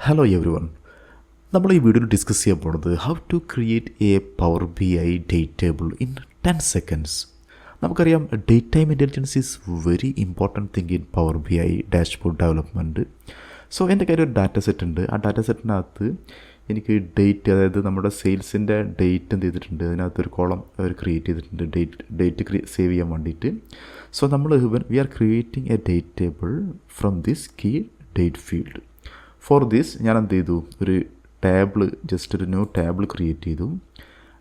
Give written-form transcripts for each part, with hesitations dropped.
Hello every one. നമ്മൾ ഈ വീഡിയോയിൽ ഡിസ്കസ് ചെയ്യാൻ പോകുന്നത് how to create a Power B I date table in 10 seconds. നമുക്കറിയാം date time intelligence is very important thing in Power B I dashboard development. So എൻ്റെ കയ്യിൽ ഒരു data set ഉണ്ട്. ആ ഡാറ്റ സെറ്റിനകത്ത് എനിക്ക് ഡേറ്റ്, അതായത് നമ്മുടെ സെയിൽസിൻ്റെ ഡേറ്റ് എന്ത് ചെയ്തിട്ടുണ്ട്, അതിനകത്തൊരു കോളം അവർ ക്രിയേറ്റ് ചെയ്തിട്ടുണ്ട് ഡേറ്റ് സേവ് ചെയ്യാൻ വേണ്ടിയിട്ട്. സോ നമ്മൾ we are creating a date table from this key date field. For this ഞാൻ എന്ത് ചെയ്തു, ഒരു ടാബിൾ, ജസ്റ്റ് ഒരു ന്യൂ ടാബിൾ ക്രിയേറ്റ് ചെയ്തു.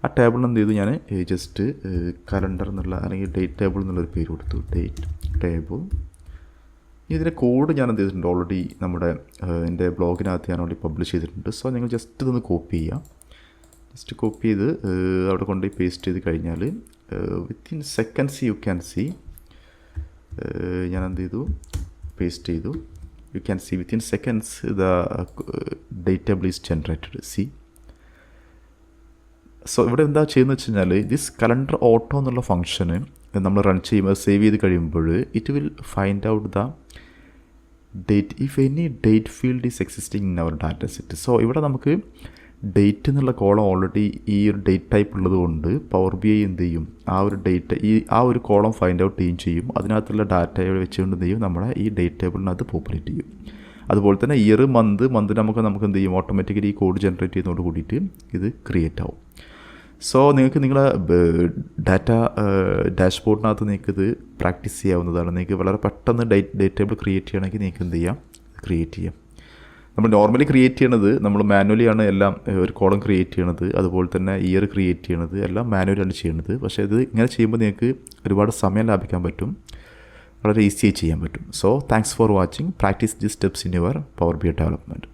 ആ ടേബിളിന് എന്ത് ചെയ്തു, ഞാൻ ജസ്റ്റ് കലണ്ടർ എന്നുള്ള അല്ലെങ്കിൽ ഡേറ്റ് ടേബിൾ എന്നുള്ളൊരു പേര് കൊടുത്തു, ഡേറ്റ് ടേബിൾ. ഇതിൻ്റെ കോഡ് ഞാൻ എന്ത് ചെയ്തിട്ടുണ്ട്, ഓൾറെഡി നമ്മുടെ എൻ്റെ ബ്ലോഗിനകത്ത് ഞാൻ ഓൾറെഡി പബ്ലിഷ് ചെയ്തിട്ടുണ്ട്. സോ നിങ്ങൾ ജസ്റ്റ് ഇതൊന്ന് കോപ്പി ചെയ്യാം. ജസ്റ്റ് കോപ്പി ചെയ്ത് അവിടെ കൊണ്ടുപോയി പേസ്റ്റ് ചെയ്ത് കഴിഞ്ഞാൽ within seconds you can see, ഞാൻ എന്ത് ചെയ്തു, പേസ്റ്റ് ചെയ്തു. You can see within seconds the date table is generated. See. So ഇവിടെ എന്താ ചെയ്യുന്നത് വെച്ച് കഴിഞ്ഞാൽ ദിസ് കലണ്ടർ ഓട്ടോ എന്നുള്ള ഫംഗ്ഷന് നമ്മൾ റൺ ചെയ്യുമ്പോൾ സേവ് ചെയ്ത് കഴിയുമ്പോൾ it will find out the date if any date field is existing in our data set. So ഇവിടെ നമുക്ക് ഡേറ്റ് എന്നുള്ള കോളം ഓൾറെഡി ഈ ഒരു ഡേറ്റ് ടൈപ്പ് ഉള്ളത് കൊണ്ട് പവർ ബി ഐ എന്ത് ചെയ്യും, ആ ഒരു ഡേറ്റ് ആ ഒരു കോളം ഫൈൻഡ് ഔട്ട് ചെയ്യും. അതിനകത്തുള്ള ഡാറ്റയെ വെച്ചുകൊണ്ട് എന്ത് ചെയ്യും, നമ്മുടെ ഈ ഡേറ്റ് ടേബിളിനകത്ത് പോപ്പുലേറ്റ് ചെയ്യും. അതുപോലെ തന്നെ ഇയർ, മന്ത് നമുക്ക് എന്ത് ചെയ്യും, ഓട്ടോമാറ്റിക്കലി ഈ കോഡ് ജനറേറ്റ് ചെയ്യുന്നതോട് കൂടിയിട്ട് ഇത് ക്രിയേറ്റ് ആവും. സോ നിങ്ങൾക്ക് നിങ്ങളെ ഡാറ്റ ഡാഷ്ബോർഡിനകത്ത് നിങ്ങൾക്കിത് പ്രാക്ടീസ് ചെയ്യാവുന്നതാണ്. നിങ്ങൾക്ക് വളരെ പെട്ടെന്ന് ഡേറ്റ് ടേബിൾ ക്രിയേറ്റ് ചെയ്യണമെങ്കിൽ നിങ്ങൾക്ക് എന്ത് ചെയ്യാം, ക്രിയേറ്റ് ചെയ്യാം. നമ്മൾ നോർമലി ക്രിയേറ്റ് ചെയ്യണത്, നമ്മൾ മാനുവലിയാണ് എല്ലാം ഒരു കോളം ക്രിയേറ്റ് ചെയ്യണത്, അതുപോലെ തന്നെ ഇയർ ക്രിയേറ്റ് ചെയ്യണത് എല്ലാം മാനുവലാണ് ചെയ്യണത്. പക്ഷേ ഇത് ഇങ്ങനെ ചെയ്യുമ്പോൾ നിങ്ങൾക്ക് ഒരുപാട് സമയം ലാഭിക്കാൻ പറ്റും, വളരെ ഈസിയായി ചെയ്യാൻ പറ്റും. So thanks for watching. Practice the steps in your power B I development.